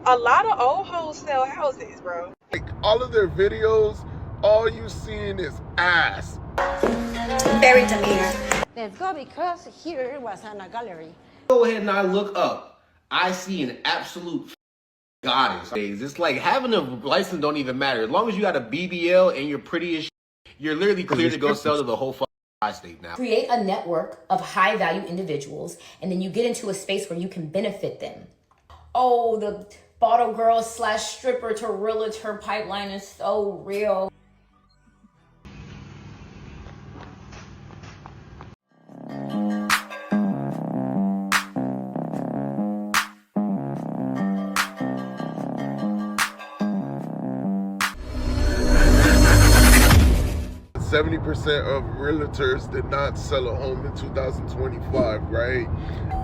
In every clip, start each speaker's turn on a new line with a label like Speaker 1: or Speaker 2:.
Speaker 1: A lot of old hoes sell houses, bro.
Speaker 2: Like all of their videos, all you seeing is ass.
Speaker 3: Very demeanor.
Speaker 4: Let's go because here was a gallery.
Speaker 5: Go ahead and I look up. I see an absolute goddess. It's like having a license don't even matter. As long as you got a BBL and you're pretty as you're literally clear to go sell to the whole state now.
Speaker 3: Create a network of high value individuals, and then you get into a space where you can benefit them. Oh, the bottle girl / stripper to realtor pipeline is so real.
Speaker 2: 70% of realtors did not sell a home in 2025, right?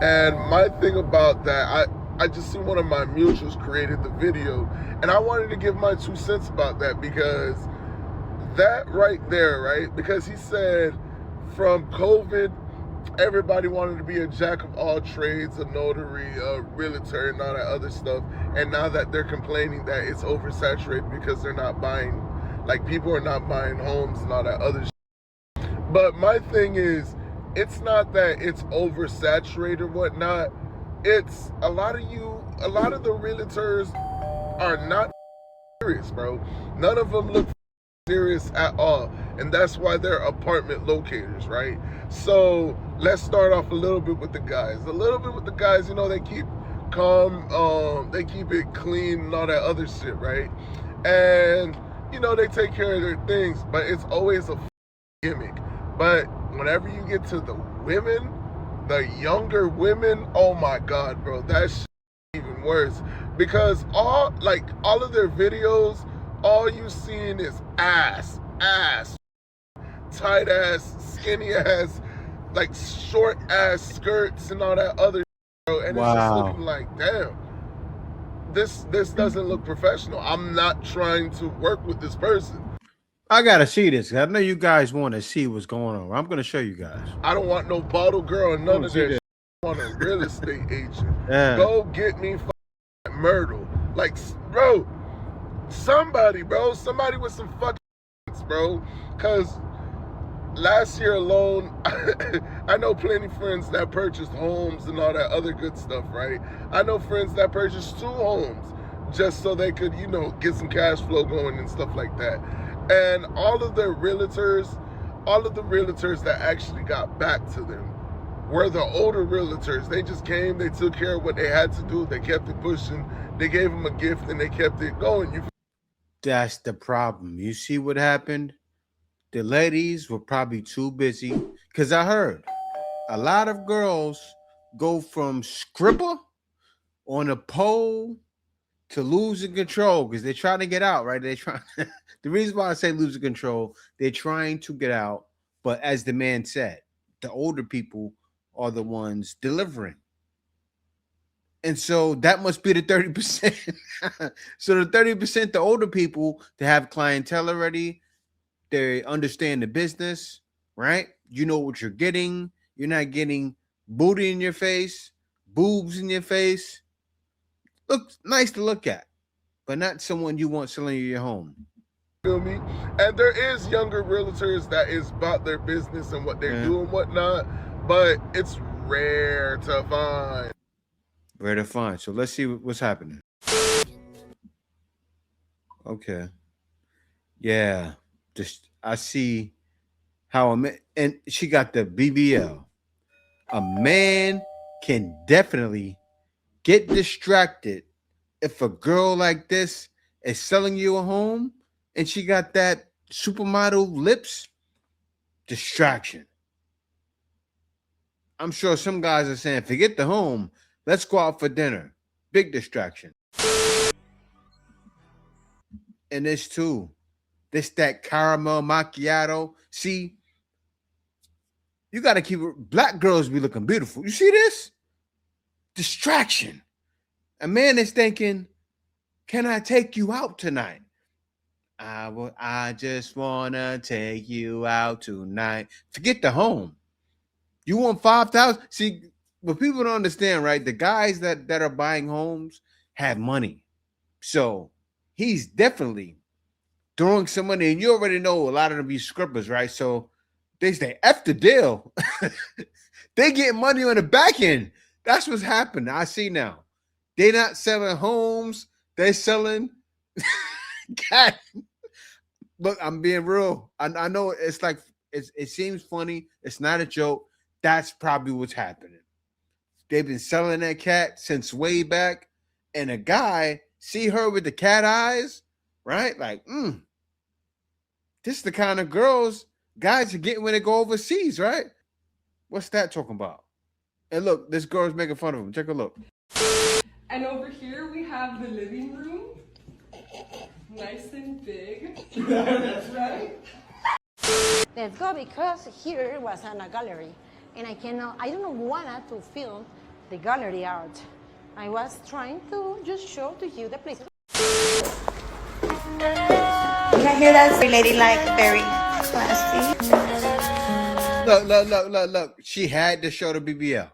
Speaker 2: And my thing about that, I just see one of my mutuals created the video, and I wanted to give my 2 cents about that, because that right there, right? Because he said from COVID, everybody wanted to be a jack of all trades, a notary, a realtor, and all that other stuff. And now that they're complaining that it's oversaturated because they're not buying, like people are not buying homes and all that other shit. But my thing is, it's not that it's oversaturated or whatnot. It's a lot of the realtors are not serious, bro. None of them look serious at all, and that's why they're apartment locators, right? So let's start off a little bit with the guys. You know, they keep calm, they keep it clean and all that other shit, right? And you know, they take care of their things, but it's always a gimmick. But whenever you get to the women, the younger women, oh my God, bro, that's even worse. Because all of their videos, all you seeing is ass, tight ass, skinny ass, like short ass skirts and all that other shit, bro. And It's just looking like, damn, this doesn't look professional. I'm not trying to work with this person.
Speaker 6: I gotta see this. I know you guys want to see what's going on. I'm gonna show you guys.
Speaker 2: I don't want no bottle girl and none of that shit. I want a real estate agent.
Speaker 6: Yeah.
Speaker 2: Go get me Myrtle. Like, bro, somebody with some fucking sense, bro. Because last year alone, I know plenty of friends that purchased homes and all that other good stuff, right? I know friends that purchased 2 homes just so they could, you know, get some cash flow going and stuff like that. And all of the realtors that actually got back to them were the older realtors. They just came, they took care of what they had to do, they kept it pushing, they gave them a gift, and they kept it going.
Speaker 6: That's the problem. You see what happened? The ladies were probably too busy, because I heard a lot of girls go from scribble on a pole to losing control because they're trying to get out, right? They're trying. The reason why I say losing control, they're trying to get out. But as the man said, the older people are the ones delivering. And so that must be the 30%. So the 30%, the older people, they have clientele already. They understand the business, right? You know what you're getting. You're not getting booty in your face, boobs in your face. Looks nice to look at, but not someone you want selling you your home.
Speaker 2: Feel me? And there is younger realtors that is about their business and what they do and whatnot, but it's rare to find.
Speaker 6: Rare to find. So let's see what's happening. Okay. Yeah. Just I see how a man, and she got the BBL. A man can definitely get distracted if a girl like this is selling you a home and she got that supermodel lips. Distraction. I'm sure some guys are saying, forget the home, let's go out for dinner. Big distraction. And this too. This that caramel macchiato. See, you got to keep it. Black girls be looking beautiful. You see this? Distraction. A man is thinking, can I take you out tonight? I just want to take you out tonight. Forget the home. You want 5,000? See, what people don't understand, right? The guys that are buying homes have money. So he's definitely throwing some money, and you already know a lot of them be scrippers, right? So they say F the deal. They get money on the back end. That's what's happening. I see now. They're not selling homes, they're selling cat. Look, I'm being real. I know it's like it seems funny. It's not a joke. That's probably what's happening. They've been selling that cat since way back, and a guy see her with the cat eyes, right? Like, this is the kind of girls guys are getting when they go overseas, right? What's that talking about? And look, this girl's making fun of him. Take a look.
Speaker 7: And over here we have the living room. Nice and big. That's right.
Speaker 4: Let's go because here was a gallery, and I don't want to film the gallery art. I was trying to just show to you the place.
Speaker 8: I hear that's very ladylike, very classy.
Speaker 6: Look. She had to show the BBL.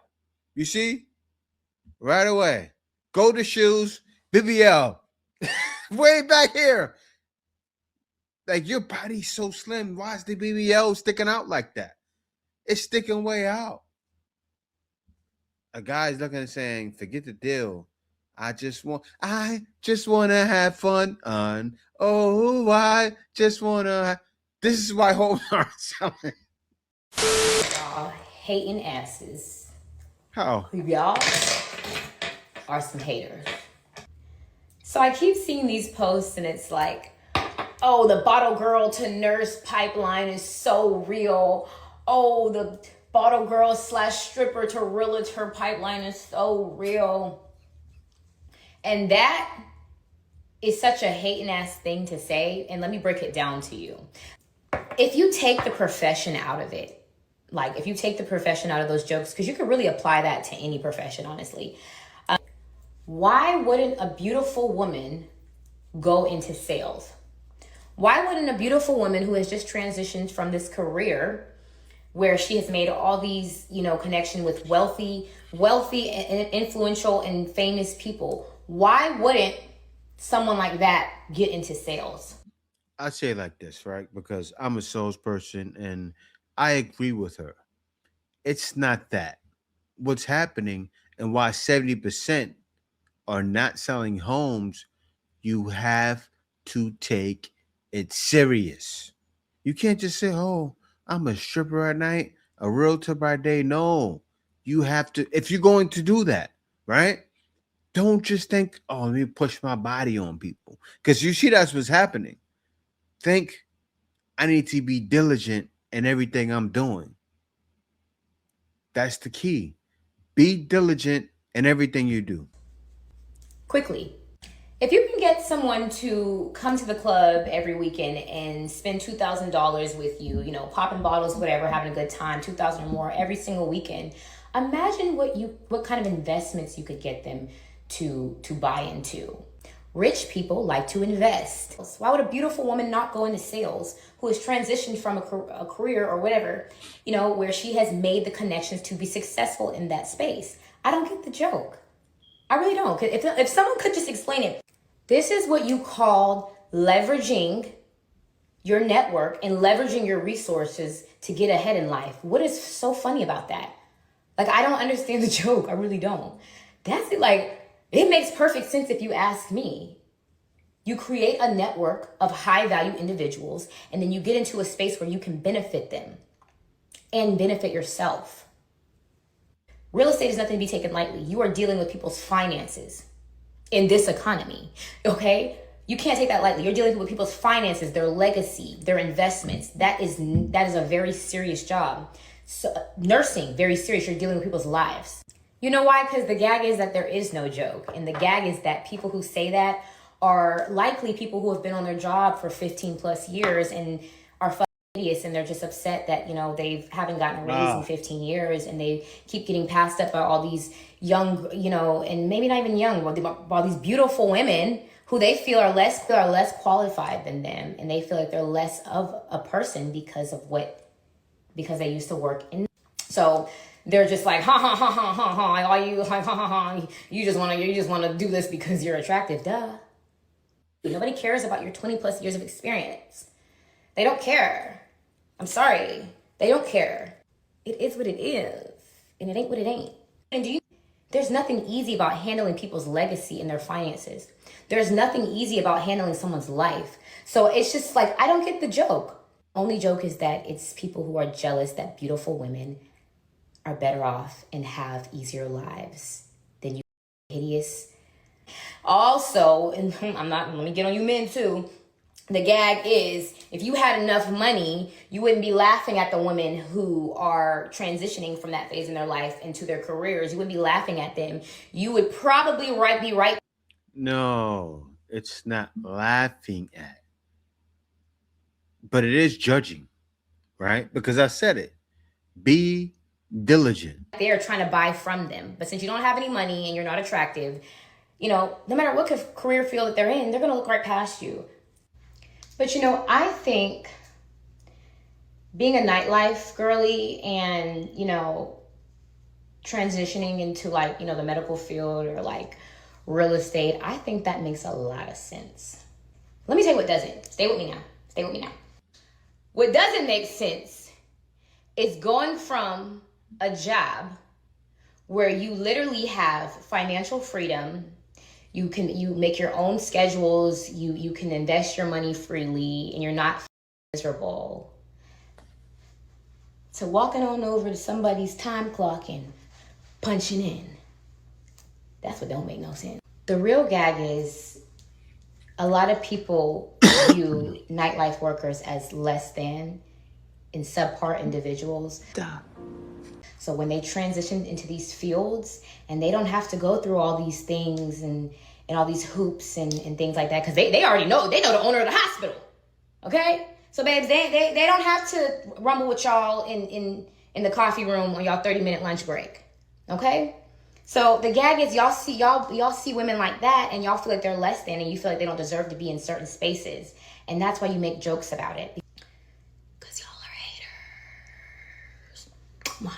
Speaker 6: You see? Right away. Golden shoes, BBL. Way back here. Like, your body's so slim. Why is the BBL sticking out like that? It's sticking way out. A guy's looking and saying, forget the deal. I just want to have fun. Oh, I just want to. This is why homes aren't selling.
Speaker 3: Y'all hating asses.
Speaker 6: How?
Speaker 3: Y'all are some haters. So I keep seeing these posts and it's like, oh, the bottle girl to nurse pipeline is so real. Oh, the bottle girl / stripper to realtor pipeline is so real. And that is such a hating ass thing to say. And let me break it down to you. If you take the profession out of it, like if you take the profession out of those jokes, because you could really apply that to any profession, honestly. Why wouldn't a beautiful woman go into sales? Why wouldn't a beautiful woman who has just transitioned from this career where she has made all these, connection with wealthy and influential and famous people, why wouldn't someone like that get into sales?
Speaker 6: I say it like this, right? Because I'm a salesperson and I agree with her. It's not that. What's happening and why 70% are not selling homes, you have to take it serious. You can't just say, oh, I'm a stripper at night, a realtor by day. No, you have to, if you're going to do that, right? Don't just think, oh, let me push my body on people. Because you see that's what's happening. Think, I need to be diligent in everything I'm doing. That's the key. Be diligent in everything you do.
Speaker 3: Quickly. If you can get someone to come to the club every weekend and spend $2,000 with you, popping bottles, whatever, having a good time, 2,000 or more every single weekend, imagine what kind of investments you could get them to buy into. Rich people like to invest. Why would a beautiful woman not go into sales who has transitioned from a career or whatever, where she has made the connections to be successful in that space? I don't get the joke. I really don't. If someone could just explain it. This is what you call leveraging your network and leveraging your resources to get ahead in life. What is so funny about that? Like, I don't understand the joke. I really don't. That's it. Like, it makes perfect sense if you ask me. You create a network of high value individuals, and then you get into a space where you can benefit them and benefit yourself. Real estate is nothing to be taken lightly. You are dealing with people's finances in this economy, okay? You can't take that lightly. You're dealing with people's finances, their legacy, their investments. That is a very serious job. So nursing, very serious. You're dealing with people's lives. You know why? Because the gag is that there is no joke. And the gag is that people who say that are likely people who have been on their job for 15 plus years and are fucking idiots, and they're just upset that, they haven't gotten a raise in 15 years and they keep getting passed up by all these young, and maybe not even young, but all these beautiful women who they feel are less qualified than them, and they feel like they're less of a person because they used to work in. So they're just like, ha ha ha ha ha ha, all you, ha ha ha ha, you just want to do this because you're attractive, duh. Nobody cares about your 20 plus years of experience. They don't care. I'm sorry. They don't care. It is what it is, and it ain't what it ain't. And there's nothing easy about handling people's legacy and their finances. There's nothing easy about handling someone's life. So it's just like, I don't get the joke. Only joke is that it's people who are jealous that beautiful women are better off and have easier lives than you hideous. Also, and let me get on you men too. The gag is, if you had enough money, you wouldn't be laughing at the women who are transitioning from that phase in their life into their careers. You wouldn't be laughing at them. You would probably be right.
Speaker 6: No, it's not laughing at, but it is judging, right? Because I said it. Be diligent.
Speaker 3: They're trying to buy from them. But since you don't have any money and you're not attractive, no matter what career field that they're in, they're going to look right past you. But I think being a nightlife girly and, transitioning into the medical field or real estate, I think that makes a lot of sense. Let me tell you what doesn't. Stay with me now. What doesn't make sense is going from a job where you literally have financial freedom. You make your own schedules. You can invest your money freely, and you're not miserable. To walking on over to somebody's time clock and punching in. That's what don't make no sense. The real gag is a lot of people view nightlife workers as less than and subpar individuals.
Speaker 8: Stop.
Speaker 3: So when they transition into these fields and they don't have to go through all these things and all these hoops and things like that, because they already know, they know the owner of the hospital. Okay? So babes, they don't have to rumble with y'all in the coffee room on y'all 30-minute lunch break. Okay? So the gag is y'all see women like that and y'all feel like they're less than and you feel like they don't deserve to be in certain spaces. And that's why you make jokes about it. Because y'all are haters. Mwah.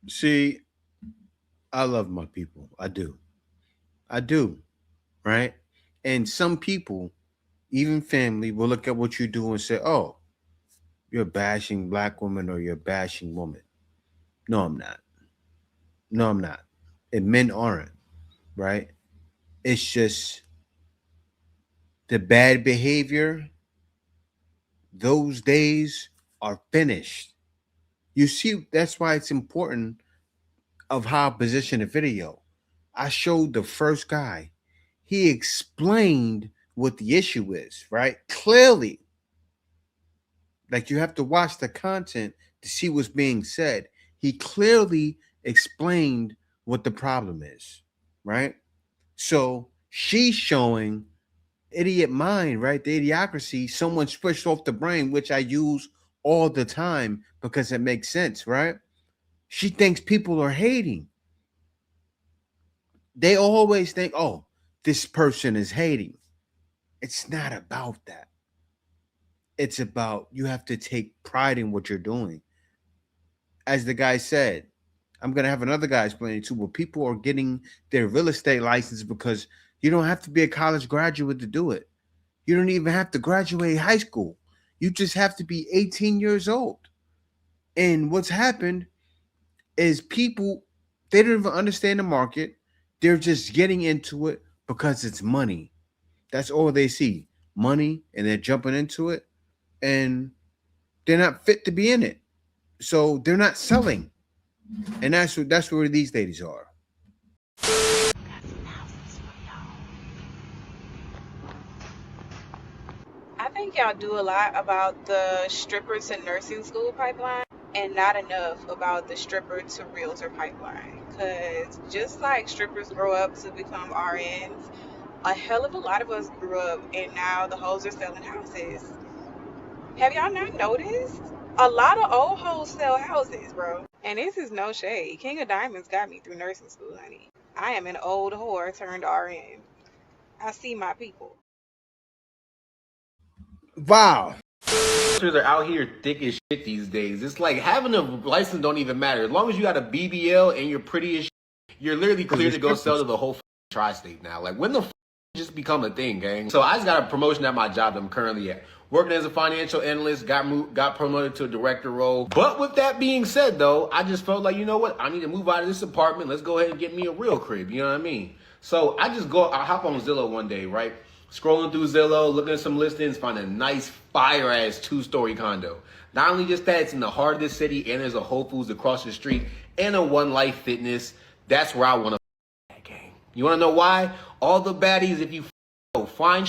Speaker 6: See, I love my people. I do. Right? And some people, even family, will look at what you do and say, oh, you're bashing black women or you're bashing women. No, I'm not. And men aren't, right? It's just the bad behavior, those days are finished. You see, that's why it's important of how I position the video. I showed the first guy. He explained what the issue is, right? Clearly. Like, you have to watch the content to see what's being said. He clearly explained what the problem is, right? So she's showing idiot mind, right? The idiocracy, someone switched off the brain, which I use all the time because it makes sense, right? She thinks people are hating. They always think, oh, this person is hating. It's not about that. It's about you have to take pride in what you're doing. As the guy said, I'm going to have another guy explain it too, but people are getting their real estate license because you don't have to be a college graduate to do it. You don't even have to graduate high school. You just have to be 18 years old. And what's happened is people, they don't even understand the market. They're just getting into it because it's money. That's all they see, money, and they're jumping into it. And they're not fit to be in it. So they're not selling. And that's where these ladies are.
Speaker 1: I think y'all do a lot about the stripper to nursing school pipeline and not enough about the stripper to realtor pipeline. Because just like strippers grow up to become RNs, a hell of a lot of us grew up and now the hoes are selling houses. Have y'all not noticed? A lot of old hoes sell houses, bro. And this is no shade. King of Diamonds got me through nursing school, honey. I am an old whore turned RN. I see my people.
Speaker 6: Wow.
Speaker 5: Realtors are out here thick as shit these days. It's like having a license don't even matter. As long as you got a BBL and you're pretty as shit, you're literally clear to go sell to the whole tri-state now. Like, when the just become a thing, gang. So I just got a promotion at my job that I'm currently at. Working as a financial analyst, got promoted to a director role. But with that being said, though, I just felt like, you know what? I need to move out of this apartment. Let's go ahead and get me a real crib. You know what I mean? So I hop on Zillow one day, right? Scrolling through Zillow, looking at some listings, find a nice fire-ass 2-story condo. Not only just that, it's in the heart of the city, and there's a Whole Foods across the street, and a One Life Fitness. That's where I want to gang. You want to know why? All the baddies, if you find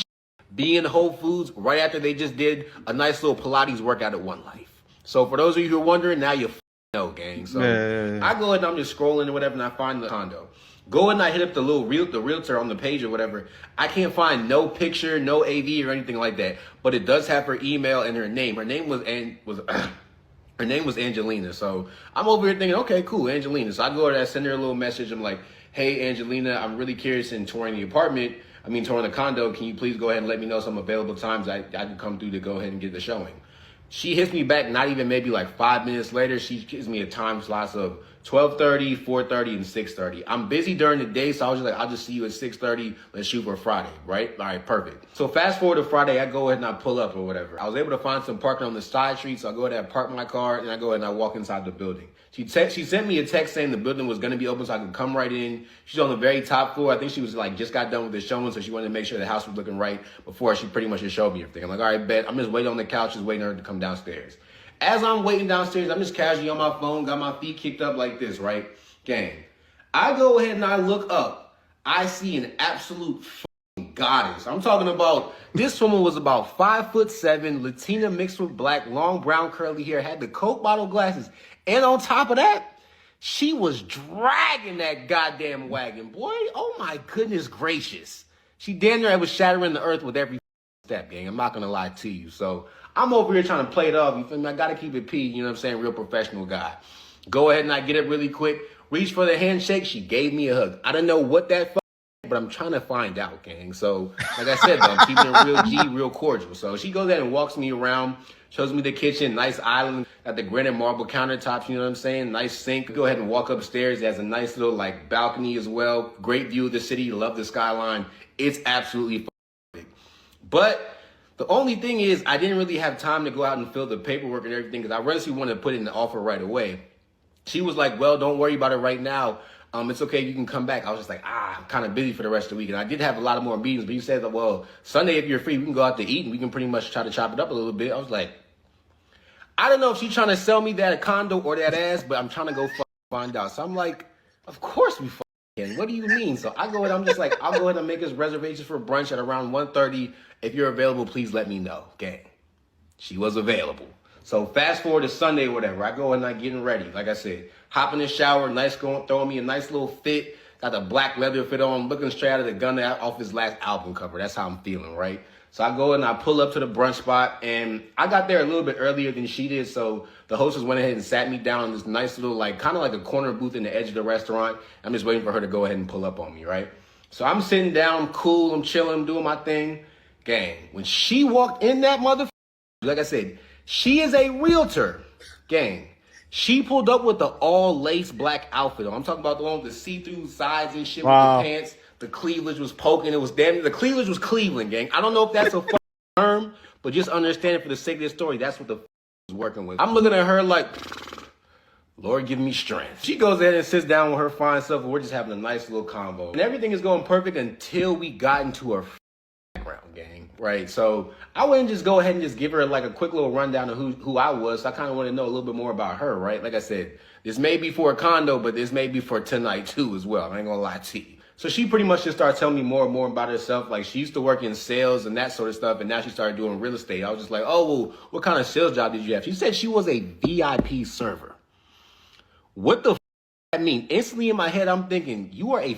Speaker 5: be in Whole Foods right after they just did a nice little Pilates workout at One Life. So for those of you who are wondering, now you know, gang. So I go ahead and I'm just scrolling or whatever, and I find the condo. Go ahead and I hit up the realtor on the page or whatever. I can't find no picture, no AV or anything like that. But it does have her email and her name. Her name was her name was Angelina. So I'm over here thinking, okay, cool, Angelina. So I go ahead and I send her a little message. I'm like, hey, Angelina, I'm really curious in touring the touring the condo. Can you please go ahead and let me know some available times I can come through to go ahead and get the showing? She hits me back not even maybe like 5 minutes later. She gives me a time slots of 12:30, 4:30, and 6:30. I'm busy during the day, so I was just like, I'll just see you at 6:30. Let's shoot for Friday, right? All right, perfect. So fast forward to Friday, I go ahead and I pull up or whatever. I was able to find some parking on the side street, so I go ahead and I park my car, and I go ahead and I walk inside the building. She sent me a text saying the building was going to be open so I could come right in. She's on the very top floor. I think she was like just got done with the showing, so she wanted to make sure the house was looking right before she pretty much just showed me everything. I'm like, all right, bet. I'm just waiting on the couch, just waiting for her to come downstairs. As I'm waiting downstairs, I'm just casually on my phone, got my feet kicked up like this, right? Gang. I go ahead and I look up. I see an absolute goddess. I'm talking about, this woman was about 5'7", Latina mixed with black, long brown curly hair, had the Coke bottle glasses. And on top of that, she was dragging that goddamn wagon, boy. Oh my goodness gracious. She damn near was shattering the earth with every step, gang. I'm not gonna lie to you. So I'm over here trying to play it off. You feel me? I gotta keep it P, you know what I'm saying? Real professional guy. Go ahead and I get it really quick. Reach for the handshake. She gave me a hug. I don't know what that but I'm trying to find out, gang. So, like I said, though, I'm keeping it real G, real cordial. So she goes there and walks me around, shows me the kitchen, nice island, got the granite marble countertops, you know what I'm saying? Nice sink. Go ahead and walk upstairs. It has a nice little, like, balcony as well. Great view of the city. Love the skyline. It's absolutely perfect. But the only thing is, I didn't really have time to go out and fill the paperwork and everything because I really wanted to put in the offer right away. She was like, well, don't worry about it right now. It's okay, you can come back. I was just like, I'm kind of busy for the rest of the week. And I did have a lot of more meetings, but you said that, well, Sunday, if you're free, we can go out to eat and we can pretty much try to chop it up a little bit. I was like, I don't know if she's trying to sell me that condo or that ass, but I'm trying to go find out. So I'm like, of course we can. What do you mean? So I go ahead, I'm just like, I'll go ahead and make us reservations for brunch at around 1:30. If you're available, please let me know. Okay. She was available. So fast forward to Sunday or whatever. I go and I'm getting ready. Like I said, hop in the shower, throwing me a nice little fit. Got the black leather fit on, looking straight out of the gun off his last album cover. That's how I'm feeling, right? So I go and I pull up to the brunch spot, and I got there a little bit earlier than she did. So the hostess went ahead and sat me down in this nice little, like, kind of like a corner booth in the edge of the restaurant. I'm just waiting for her to go ahead and pull up on me, right? So I'm sitting down, cool, I'm chilling, doing my thing. Gang, when she walked in that motherfucker, like I said, she is a realtor, gang. She pulled up with the all-lace black outfit on. I'm talking about the one with the see-through sides and shit with the pants. The cleavage was poking. It was the cleavage was Cleveland, gang. I don't know if that's a term, but just understand it for the sake of this story. That's what the was working with. I'm looking at her like, Lord, give me strength. She goes in and sits down with her fine self, and we're just having a nice little convo. And everything is going perfect until we got into her background, gang, right? So I wouldn't just go ahead and just give her like a quick little rundown of who I was. So I kind of want to know a little bit more about her, right? Like I said, this may be for a condo, but this may be for tonight too as well. I ain't gonna lie to you. So she pretty much just started telling me more and more about herself. Like she used to work in sales and that sort of stuff, and now she started doing real estate. I was just like, oh, well, what kind of sales job did you have? She said she was a VIP server. What the that mean? Instantly in my head, I'm thinking, you are a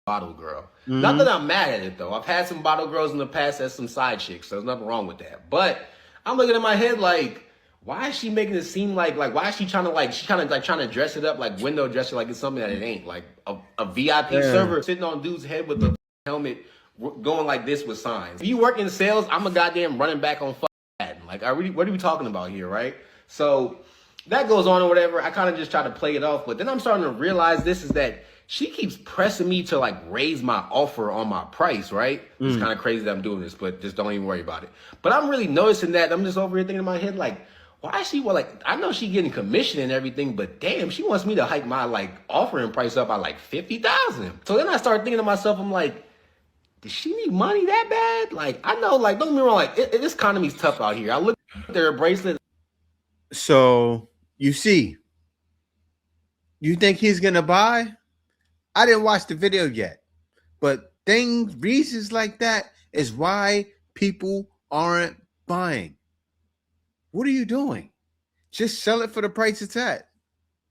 Speaker 5: bottle girl. Mm-hmm. Not that I'm mad at it though. I've had some bottle girls in the past as some side chicks, so there's nothing wrong with that. But I'm looking in my head like, why is she making it seem like why is she trying to dress it up like window dresser like it's something that it ain't, like a VIP server sitting on dude's head with a helmet going like this with signs. If you work in sales, I'm a goddamn running back on Madden. Like what are we talking about here, right? So that goes on or whatever. I kind of just try to play it off, but then I'm starting to realize this is that she keeps pressing me to like raise my offer on my price, right? It's kind of crazy that I'm doing this, but just don't even worry about it. But I'm really noticing that. I'm just over here thinking in my head, like, why is she, well, like, I know she getting commission and everything, but damn, she wants me to hike my like offering price up by like 50,000. So then I started thinking to myself, I'm like, does she need money that bad? Like, I know, like, don't get me wrong, like, this economy's tough out here. I look at their bracelet.
Speaker 6: So you see, you think he's gonna buy? I didn't watch the video yet, but reasons like that is why people aren't buying. What are you doing? Just sell it for the price it's at.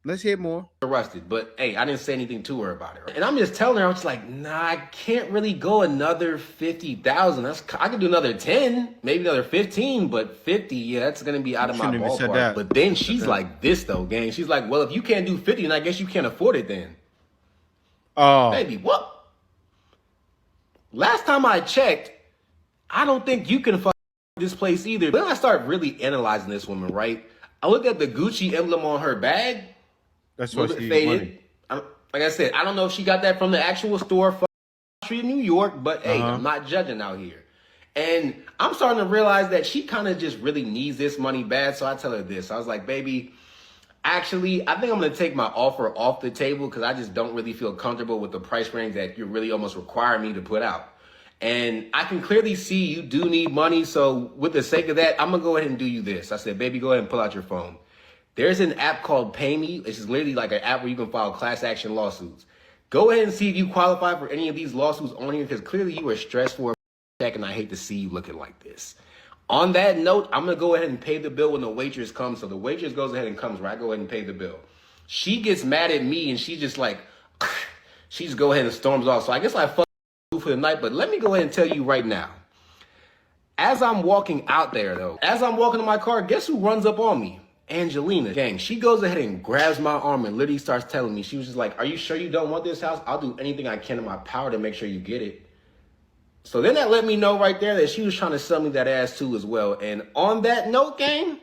Speaker 6: Let's hear more.
Speaker 5: Arrested, but hey, I didn't say anything to her about it. And I'm just telling her, I'm just like, nah, I can't really go another 50,000. I could do another 10, maybe another 15, but 50, yeah, that's gonna be out of my ballpark. But then she's like this though, gang. She's like, well, if you can't do 50, then I guess you can't afford it then.
Speaker 6: Oh,
Speaker 5: baby, what? Last time I checked, I don't think you can fuck this place either. Then I start really analyzing this woman, right? I looked at the Gucci emblem on her bag.
Speaker 6: That's what she
Speaker 5: faded. Like I said, I don't know if she got that from the actual store, Street, New York, but hey, I'm not judging out here. And I'm starting to realize that she kind of just really needs this money bad. So I tell her this. I was like, baby, actually, I think I'm going to take my offer off the table because I just don't really feel comfortable with the price range that you're really almost requiring me to put out. And I can clearly see you do need money. So with the sake of that, I'm going to go ahead and do you this. I said, baby, go ahead and pull out your phone. There's an app called Pay Me. It's just literally like an app where you can file class action lawsuits. Go ahead and see if you qualify for any of these lawsuits on here because clearly you were stressed for a check and I hate to see you looking like this. On that note, I'm going to go ahead and pay the bill when the waitress comes. So the waitress goes ahead and comes, right? I go ahead and pay the bill. She gets mad at me and she's just like, she just go ahead and storms off. So I guess I fucked for the night, but let me go ahead and tell you right now. As I'm walking out there though, as I'm walking to my car, guess who runs up on me? Angelina. Gang, she goes ahead and grabs my arm and literally starts telling me, she was just like, are you sure you don't want this house? I'll do anything I can in my power to make sure you get it. So then that let me know right there that she was trying to sell me that ass too as well. And on that note, gang,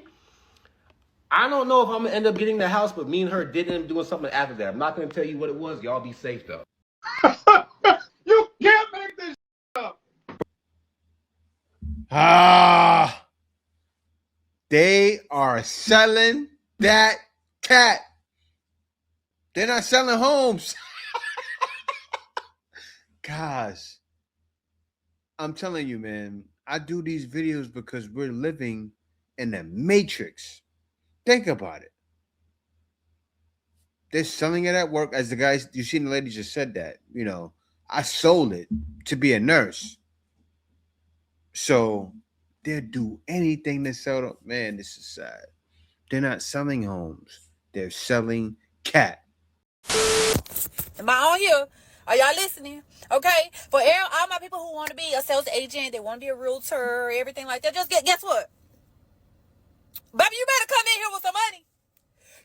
Speaker 5: I don't know if I'm going to end up getting the house, but me and her did end up doing something after that. I'm not going to tell you what it was. Y'all be safe though.
Speaker 2: You can't make this up.
Speaker 6: They are selling that cat. They're not selling homes. Gosh, I'm telling you, man, I do these videos because we're living in the matrix. Think about it. They're selling it at work. As the guys, you seen the lady just said that, you know, I sold it to be a nurse. So they'll do anything to sell it. Man, this is sad. They're not selling homes. They're selling cat.
Speaker 9: Am I on here? Are y'all listening? Okay. For all my people who want to be a sales agent, they want to be a realtor, everything like that. Just guess what? Baby, you better come in here with some money.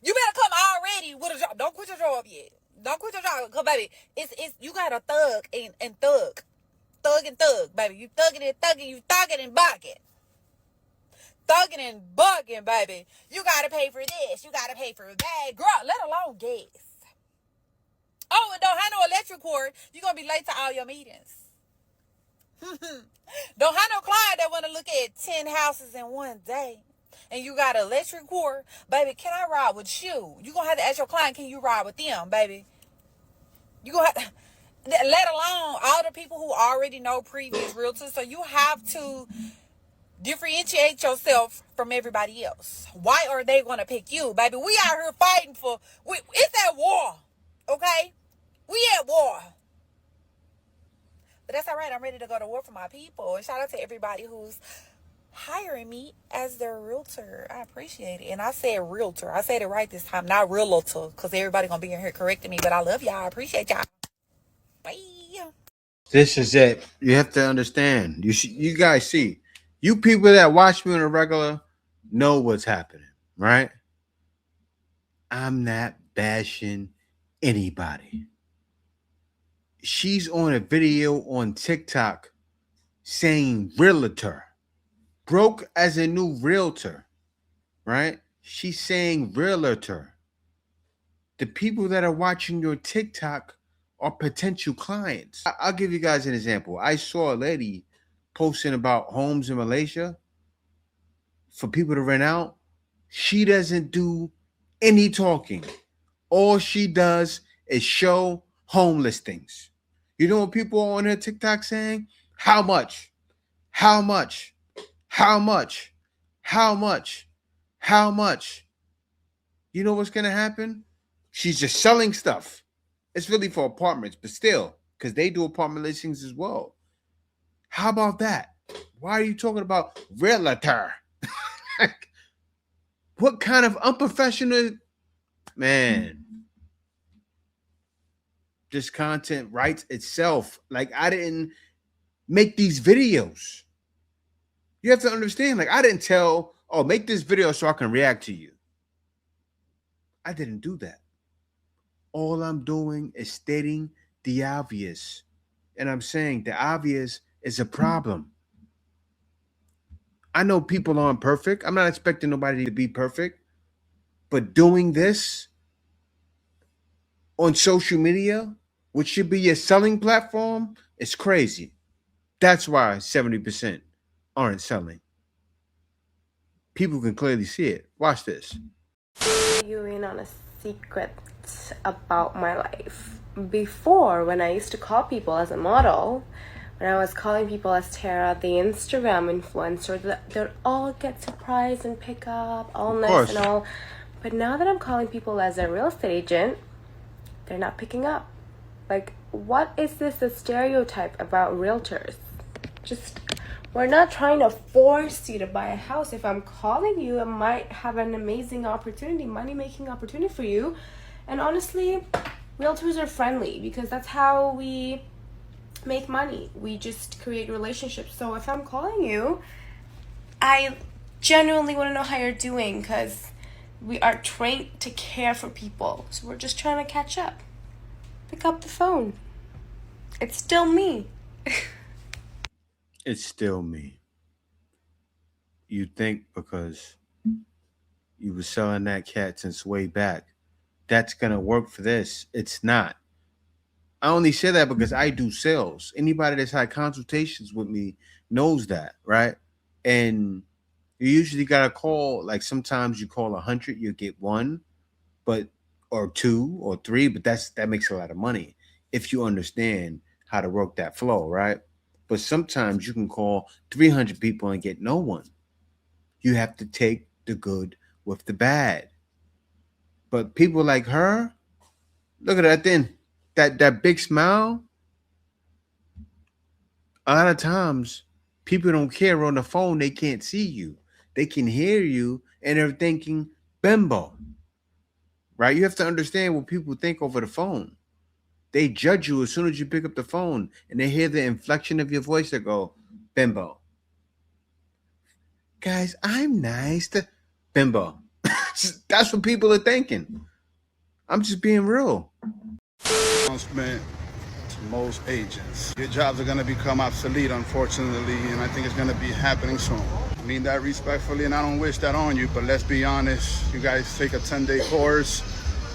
Speaker 9: You better come already with a job. Don't quit your job yet. Don't quit your job. Cause baby, it's you got a thug and thug. Thug and thug, baby. You thugging and thugging, you thugging and bugging. Thugging and bugging, baby. You gotta pay for this. You gotta pay for that. Girl, let alone gas. Oh, and don't have no electric cord. You're going to be late to all your meetings. Don't have no client that want to look at 10 houses in one day. And you got an electric cord. Baby, can I ride with you? You're going to have to ask your client, can you ride with them, baby? You going to have to, let alone all the people who already know previous realtors. So you have to differentiate yourself from everybody else. Why are they going to pick you, baby? We out here fighting for, it's at war, okay? We at war. But that's all right. I'm ready to go to war for my people. And shout out to everybody who's hiring me as their realtor. I appreciate it. And I said realtor. I said it right this time, not realtor, because everybody going to be in here correcting me. But I love y'all. I appreciate y'all. Bye.
Speaker 6: This is it. You have to understand. You guys see. You people that watch me on a regular know what's happening, right? I'm not bashing anybody. She's on a video on TikTok saying realtor, broke as a new realtor, right? She's saying realtor. The people that are watching your TikTok are potential clients. I'll give you guys an example. I saw a lady posting about homes in Malaysia for people to rent out. She doesn't do any talking. All she does is show home listings. You know what people on her TikTok saying? How much? How much? How much? How much? How much? You know what's going to happen? She's just selling stuff. It's really for apartments, but still, because they do apartment listings as well. How about that? Why are you talking about realtor? What kind of unprofessional, man? This content writes itself. Like, I didn't make these videos. You have to understand, like, I didn't tell, oh, make this video so I can react to you. I didn't do that. All I'm doing is stating the obvious. And I'm saying the obvious is a problem. I know people aren't perfect. I'm not expecting nobody to be perfect. But doing this on social media, which should be your selling platform, is crazy. That's why 70% aren't selling. People can clearly see it. Watch this.
Speaker 10: You in on a secret about my life. Before, when I used to call people as a model, when I was calling people as Tara, the Instagram influencer, they'd all get surprised and pick up, all nice and all. But now that I'm calling people as a real estate agent, they're not picking up. Like, what is this a stereotype about realtors? Just, we're not trying to force you to buy a house. If I'm calling you, I might have an amazing opportunity, money-making opportunity for you. And honestly, realtors are friendly because that's how we make money. We just create relationships. So if I'm calling you, I genuinely want to know how you're doing because we are trained to care for people. So we're just trying to catch up. Pick up the phone. It's still me.
Speaker 6: It's still me. You think because you were selling that cat since way back, that's going to work for this. It's not. I only say that because I do sales. Anybody that's had consultations with me knows that, right? And you usually got to call, like sometimes you call 100, you get one, but or two or three, but that makes a lot of money if you understand how to work that flow, right? But sometimes you can call 300 people and get no one. You have to take the good with the bad. But people like her, look at that thing, that big smile. A lot of times, people don't care on the phone. They can't see you. They can hear you, and they're thinking bimbo, right? You have to understand what people think over the phone. They judge you as soon as you pick up the phone, and they hear the inflection of your voice. They go, bimbo. Guys, I'm nice to bimbo. That's what people are thinking. I'm just being real.
Speaker 11: Announcement to most agents. Your jobs are going to become obsolete, unfortunately, and I think it's going to be happening soon. I mean that respectfully, and I don't wish that on you, but let's be honest. You guys take a 10-day course,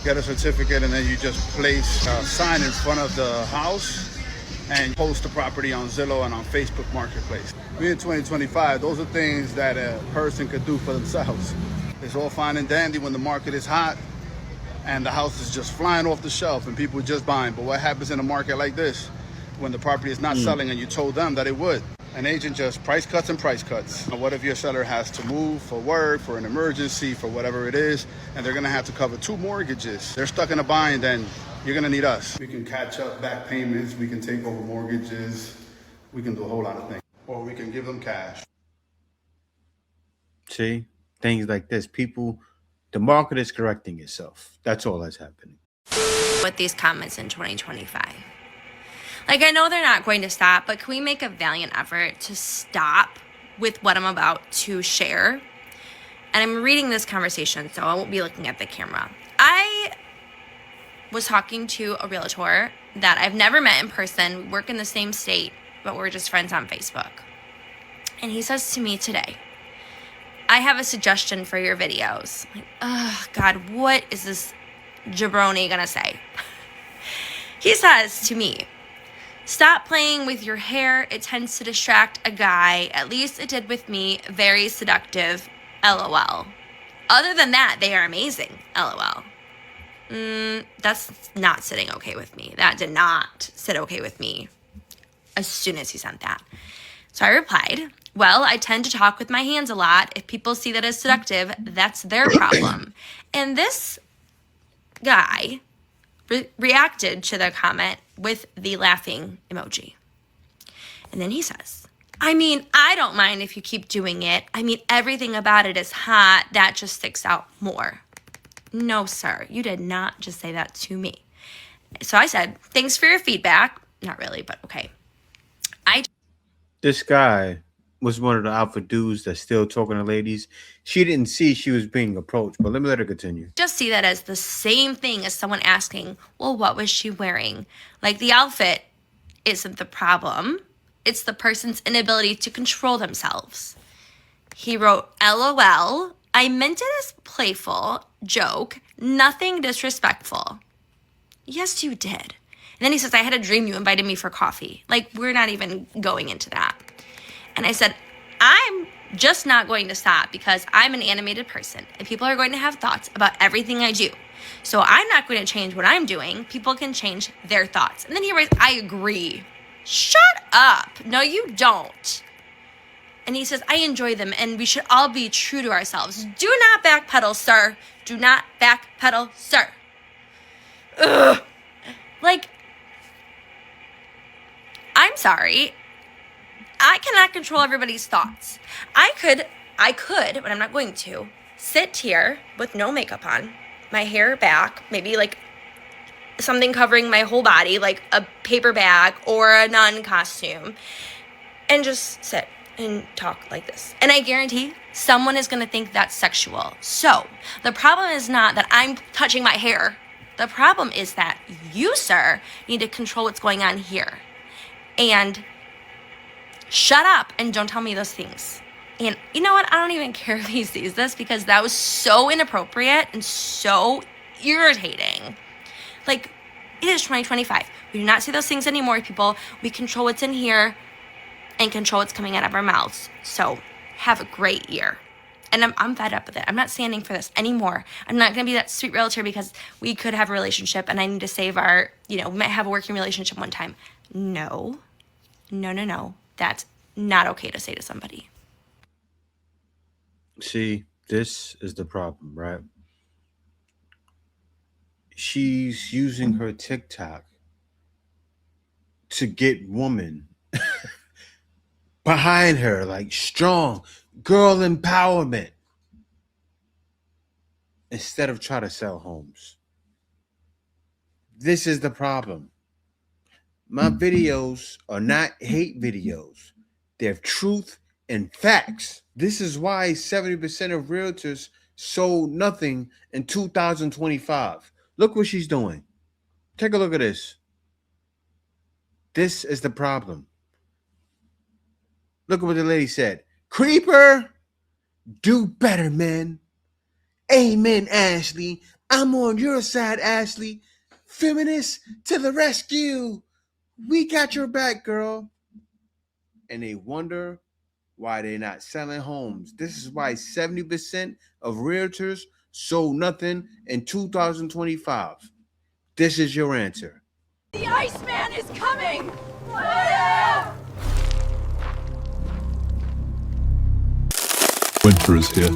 Speaker 11: get a certificate, and then you just place a sign in front of the house and post the property on Zillow and on Facebook Marketplace. We in 2025, those are things that a person could do for themselves. It's all fine and dandy when the market is hot and the house is just flying off the shelf and people just buying. But what happens in a market like this when the property is not selling and you told them that it would? An agent just price cuts and price cuts. What if your seller has to move for work, for an emergency, for whatever it is, and they're gonna have to cover 2 mortgages? They're stuck in a bind, then you're gonna need us. We can catch up back payments, we can take over mortgages, we can do a whole lot of things. Or we can give them cash.
Speaker 6: See, things like this. People, the market is correcting itself. That's all that's happening.
Speaker 12: With these comments in 2025. Like, I know they're not going to stop, but can we make a valiant effort to stop with what I'm about to share? And I'm reading this conversation, so I won't be looking at the camera. I was talking to a realtor that I've never met in person. We work in the same state, but we're just friends on Facebook. And he says to me today, I have a suggestion for your videos. Like, oh God, what is this jabroni gonna say? He says to me, stop playing with your hair. It tends to distract a guy. At least it did with me. Very seductive. LOL. Other than that, they are amazing. LOL. That's not sitting okay with me. That did not sit okay with me as soon as he sent that. So I replied, well, I tend to talk with my hands a lot. If people see that as seductive, that's their problem. And this guy reacted to the comment with the laughing emoji. And then he says, I mean, I don't mind if you keep doing it. I mean, everything about it is hot. That just sticks out more. No, sir, you did not just say that to me. So I said, thanks for your feedback. Not really, but okay.
Speaker 6: This guy was one of the alpha dudes that's still talking to ladies. She didn't see she was being approached, but let me let her continue.
Speaker 12: Just see that as the same thing as someone asking, well, what was she wearing? Like, the outfit isn't the problem. It's the person's inability to control themselves. He wrote, LOL. I meant it as playful, joke, nothing disrespectful. Yes, you did. And then he says, I had a dream you invited me for coffee. Like, we're not even going into that. And I said, I'm just not going to stop because I'm an animated person and people are going to have thoughts about everything I do. So I'm not going to change what I'm doing. People can change their thoughts. And then he writes, I agree. Shut up. No, you don't. And he says, I enjoy them and we should all be true to ourselves. Do not backpedal, sir. Do not backpedal, sir. Ugh. Like, I'm sorry. I cannot control everybody's thoughts. I could, but I'm not going to, sit here with no makeup on, my hair back, maybe like something covering my whole body, like a paper bag or a nun costume, and just sit and talk like this. And I guarantee someone is going to think that's sexual. So the problem is not that I'm touching my hair. The problem is that you, sir, need to control what's going on here. And shut up and don't tell me those things. And you know what? I don't even care if he sees this because that was so inappropriate and so irritating. Like, it is 2025. We do not say those things anymore, people. We control what's in here and control what's coming out of our mouths. So have a great year. And I'm fed up with it. I'm not standing for this anymore. I'm not going to be that sweet realtor because we could have a relationship and I need to save our, we might have a working relationship one time. No. That's not okay to say to somebody.
Speaker 6: See, this is the problem, right? She's using her TikTok to get women behind her, like strong girl empowerment, instead of try to sell homes. This is the problem. My videos are not hate videos. They're truth and facts. This is why 70% of realtors sold nothing in 2025. Look what she's doing. Take a look at this. This is the problem. Look at what the lady said. Creeper, do better, man. Amen, Ashley. I'm on your side, Ashley. Feminists to the rescue. We got your back, girl. And they wonder why they're not selling homes. This is why 70% of realtors sold nothing in 2025. This is your answer.
Speaker 9: The Iceman is coming!
Speaker 13: Winter is here.